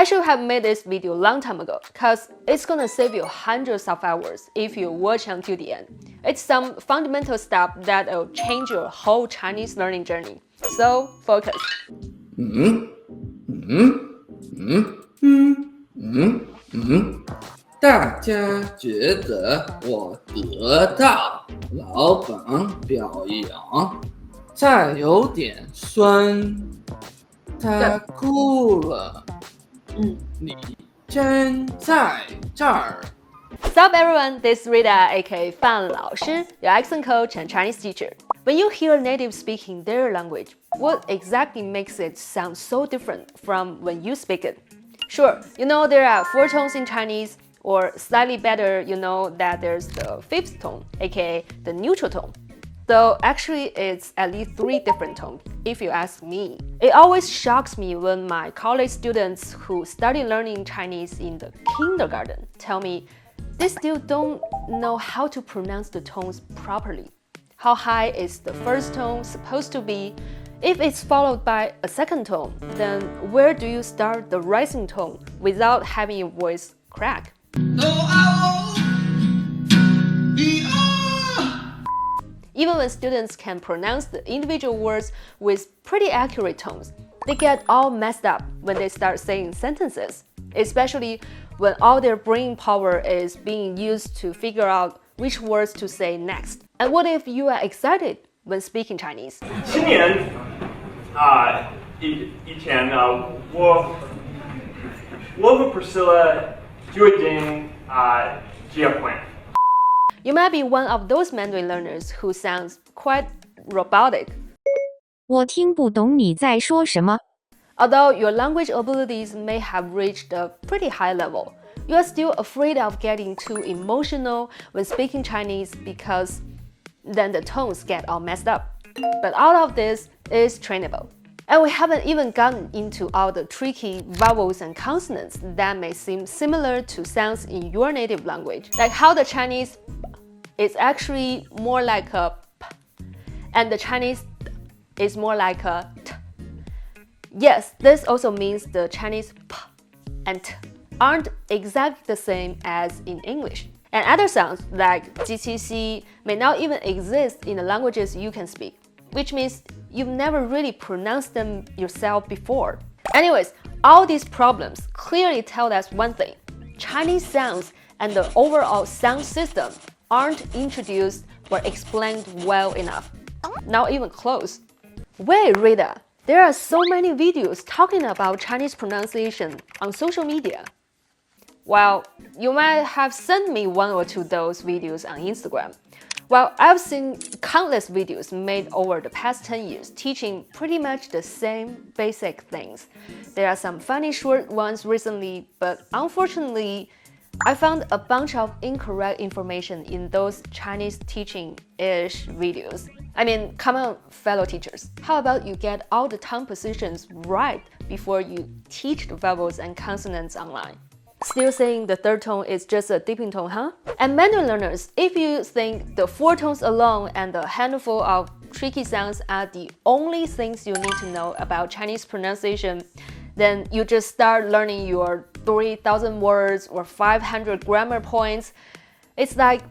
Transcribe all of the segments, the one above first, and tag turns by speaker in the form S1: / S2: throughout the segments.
S1: should have made this video a long time ago, cause it's gonna save you hundreds of hours if you watch until the end. It's some fundamental stuff that'll change your whole Chinese learning journey. So focus.
S2: 大家觉得我得到老板表扬，菜有点酸，他哭了。你真在这儿。
S1: What's up, everyone? This is Rita, aka 范老师, your accent coach and Chinese teacher. When you hear a native speaking their language, what exactly makes it sound so different from when you speak it? Sure, you know there are 4 tones in Chinese, or slightly better, you know that there's the 5th tone, aka the neutral tone. So actually, it's at least 3 different tones, if you ask me. It always shocks me when my college students who study learning Chinese in the kindergarten tell me they still don't know how to pronounce the tones properly. How high is the first tone supposed to be? If it's followed by a second tone, then where do you start the rising tone without having your voice crack? Even when students can pronounce the individual words with pretty accurate tones, they get all messed up when they start saying sentences, especially when all their brain power is being used to figure out which words to say next. And what if you are excited when speaking Chinese?
S3: 7年以前我和 Priscilla 就已经结婚。
S1: You might be one of those Mandarin learners who sounds quite robotic.
S4: 我听不懂你在说什么。
S1: Although your language abilities may have reached a pretty high level, you are still afraid of getting too emotional when speaking Chinese because then the tones get all messed up. But all of this is trainable. And we haven't even gotten into all the tricky vowels and consonants that may seem similar to sounds in your native language, like how the Chinese is actually more like a p, and the Chinese is more like a t. Yes, this also means the Chinese p and t aren't exactly the same as in English. And other sounds like GCC may not even exist in the languages you can speak, which means you've never really pronounced them yourself before. Anyways, all these problems clearly tell us one thing. Chinese sounds and the overall sound system aren't introduced or explained well enough. Not even close. Wait, Rita, there are so many videos talking about Chinese pronunciation on social media. Well, you might have sent me 1 or 2 of those videos on Instagram. Well, I've seen countless videos made over the past 10 years teaching pretty much the same basic things. There are some funny short ones recently, but unfortunately, I found a bunch of incorrect information in those Chinese teaching-ish videos. I mean, come on, fellow teachers. How about you get all the tongue positions right before you teach the vowels and consonants online? Still saying the 3rd tone is just a dipping tone, huh? And Mandarin learners, if you think the 4 tones alone and the handful of tricky sounds are the only things you need to know about Chinese pronunciation, then you just start learning your 3,000 words or 500 grammar points. It's like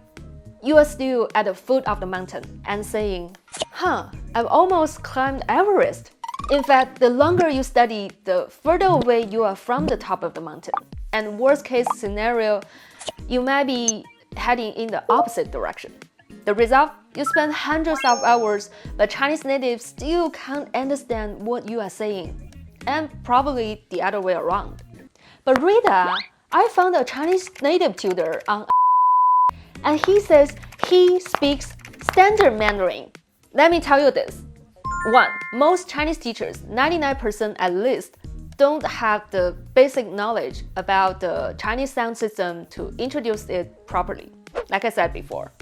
S1: you are still at the foot of the mountain and saying, I've almost climbed Everest. In fact, the longer you study, the further away you are from the top of the mountain. And worst case scenario, you might be heading in the opposite direction. The result, you spend hundreds of hours, but Chinese natives still can't understand what you are saying. And probably the other way around. But Rita, I found a Chinese native tutor on and he says he speaks standard Mandarin. Let me tell you this. 1. Most Chinese teachers, 99% at least, don't have the basic knowledge about the Chinese sound system to introduce it properly. Like I said before,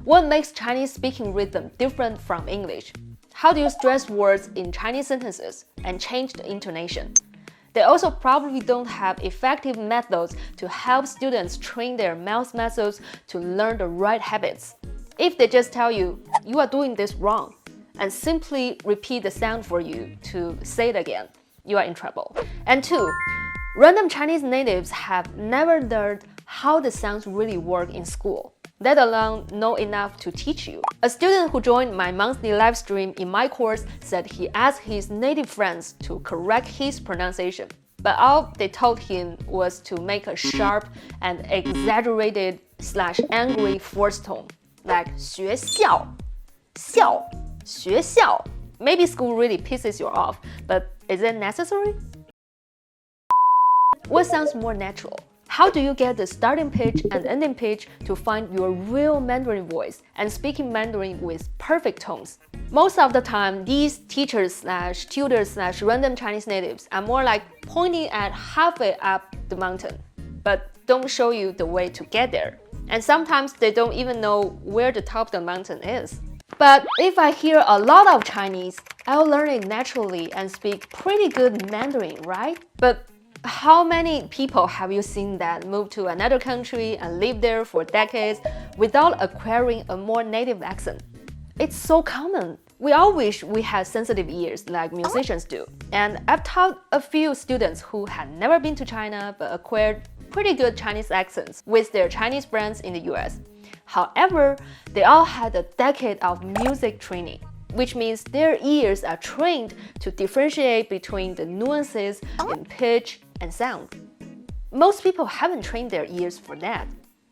S1: what makes Chinese speaking rhythm different from English? How do you stress words in Chinese sentences and change the intonation? They also probably don't have effective methods to help students train their mouth muscles to learn the right habits. If they just tell you, you are doing this wrong, and simply repeat the sound for you to say it again, you are in trouble. And 2, Random Chinese natives have never learned how the sounds really work in school, let alone know enough to teach you. A student who joined my monthly live stream in my course said he asked his native friends to correct his pronunciation, but all they told him was to make a sharp and exaggerated/angry forced tone, like 学校, 校, 学校. Maybe school really pisses you off, but is it necessary? What sounds more natural? How do you get the starting pitch and ending pitch to find your real Mandarin voice and speaking Mandarin with perfect tones? Most of the time, these teachers/tutors/random Chinese natives are more like pointing at halfway up the mountain, but don't show you the way to get there. And sometimes they don't even know where the top of the mountain is. But if I hear a lot of Chinese, I'll learn it naturally and speak pretty good Mandarin, right? But how many people have you seen that move to another country and live there for decades without acquiring a more native accent? It's so common. We all wish we had sensitive ears like musicians do. And I've taught a few students who had never been to China but acquired pretty good Chinese accents with their Chinese friends in the US. However, they all had a decade of music training, which means their ears are trained to differentiate between the nuances in pitch and sound. Most people haven't trained their ears for that.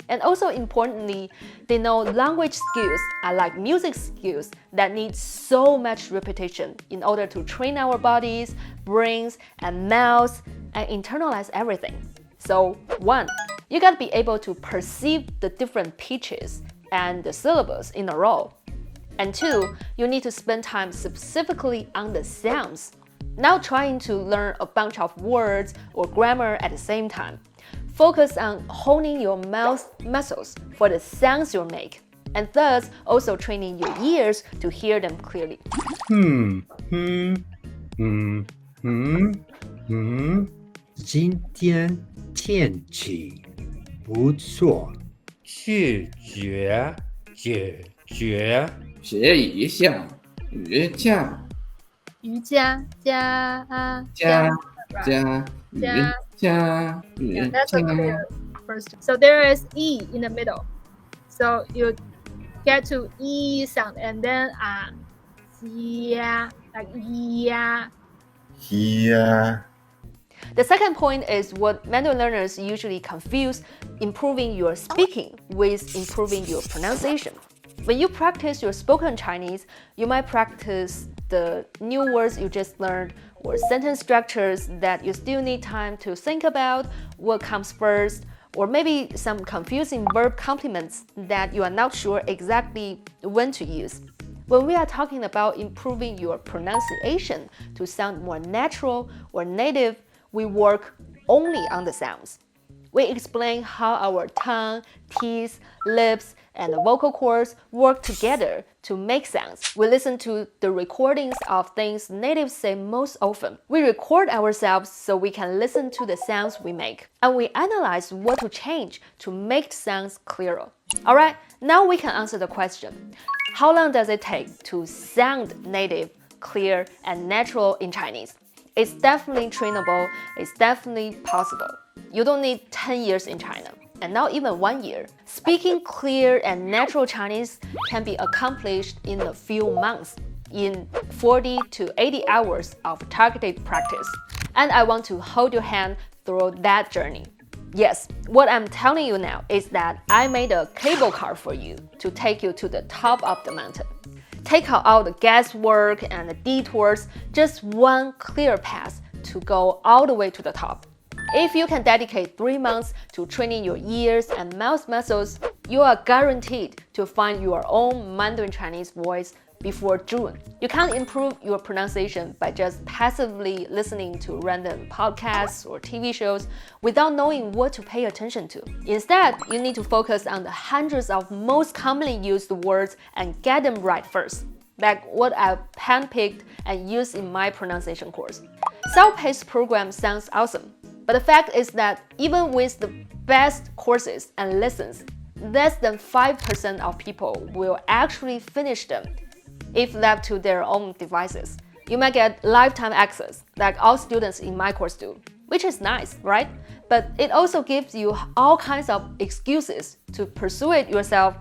S1: And also importantly, they know language skills are like music skills that need so much repetition in order to train our bodies, brains, and mouths and internalize everything. So 1, you gotta be able to perceive the different pitches and the syllables in a row. And 2, you need to spend time specifically on the sounds, not trying to learn a bunch of words or grammar at the same time. Focus on honing your mouth muscles for the sounds you make, and thus also training your ears to hear them clearly.
S5: 今天天气不错，拒绝解决。
S2: 学一下瑜伽，
S1: 瑜伽加
S2: 加瑜伽，瑜
S6: Yeah, that's a
S2: 伽。
S6: clear first. So there is E in the middle. So you get to E sound and then yeah, like yeah.
S5: Yeah.
S1: The second point is what Mandarin learners usually confuse improving your speaking with improving your pronunciation. When you practice your spoken Chinese, you might practice the new words you just learned or sentence structures that you still need time to think about what comes first, or maybe some confusing verb complements that you are not sure exactly when to use. When we are talking about improving your pronunciation to sound more natural or native, we work only on the sounds. We explain how our tongue, teeth, lips, and the vocal cords work together to make sounds. We listen to the recordings of things natives say most often. We record ourselves so we can listen to the sounds we make. And we analyze what to change to make sounds clearer. Alright, now we can answer the question. How long does it take to sound native, clear, and natural in Chinese? It's definitely trainable, it's definitely possible. You don't need 10 years in China, and not even 1 year. Speaking clear and natural Chinese can be accomplished in a few months, in 40 to 80 hours of targeted practice. And I want to hold your hand through that journey. Yes, what I'm telling you now is that I made a cable car for you to take you to the top of the mountain. Take out all the guesswork and the detours, just one clear path to go all the way to the top. If you can dedicate 3 months to training your ears and mouth muscles, you are guaranteed to find your own Mandarin Chinese voice before June. You can't improve your pronunciation by just passively listening to random podcasts or TV shows without knowing what to pay attention to. Instead, you need to focus on the hundreds of most commonly used words and get them right first, like what I've handpicked and used in my pronunciation course. Self-paced program sounds awesome, but the fact is that even with the best courses and lessons, less than 5% of people will actually finish them if left to their own devices. You might get lifetime access, like all students in my course do. which is nice, right? But it also gives you all kinds of excuses to pursue it yourself.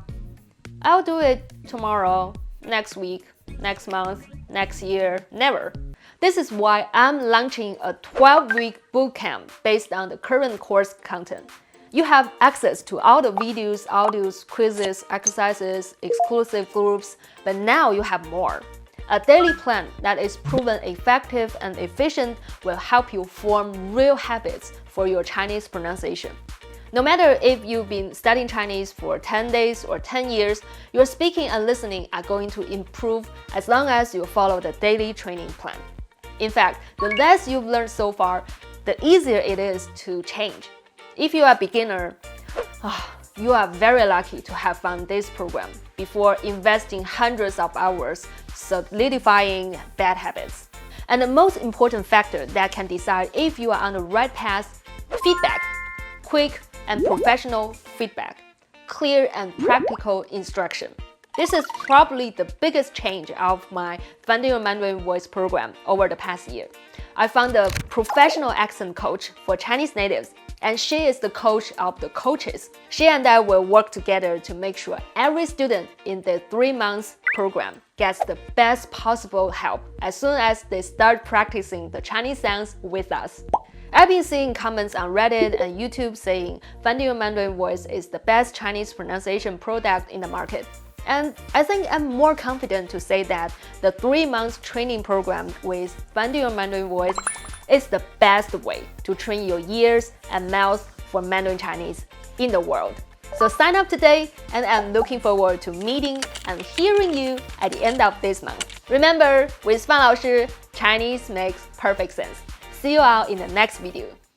S1: I'll do it tomorrow, next week, next month, next year, never. This is why I'm launching a 12-week bootcamp based on the current course content. You have access to all the videos, audios, quizzes, exercises, exclusive groups, but now you have more. A daily plan that is proven effective and efficient will help you form real habits for your Chinese pronunciation. No matter if you've been studying Chinese for 10 days or 10 years, your speaking and listening are going to improve as long as you follow the daily training plan. In fact, the less you've learned so far, the easier it is to change. If you are a beginner, you are very lucky to have found this program before investing hundreds of hours solidifying bad habits. And the most important factor that can decide if you are on the right path, feedback. Quick and professional feedback. Clear and practical instruction. This is probably the biggest change of my Finding Your Mandarin Voice program over the past year. I found a professional accent coach for Chinese natives, and she is the coach of the coaches. She and I will work together to make sure every student in the 3-month program gets the best possible help as soon as they start practicing the Chinese sounds with us. I've been seeing comments on Reddit and YouTube saying Finding Your Mandarin Voice is the best Chinese pronunciation product in the market. And I think I'm more confident to say that the 3-month training program with Finding Your Mandarin Voice is the best way to train your ears and mouth for Mandarin Chinese in the world. So sign up today, and I'm looking forward to meeting and hearing you at the end of this month. Remember, with Fan 老师, Chinese makes perfect sense. See you all in the next video.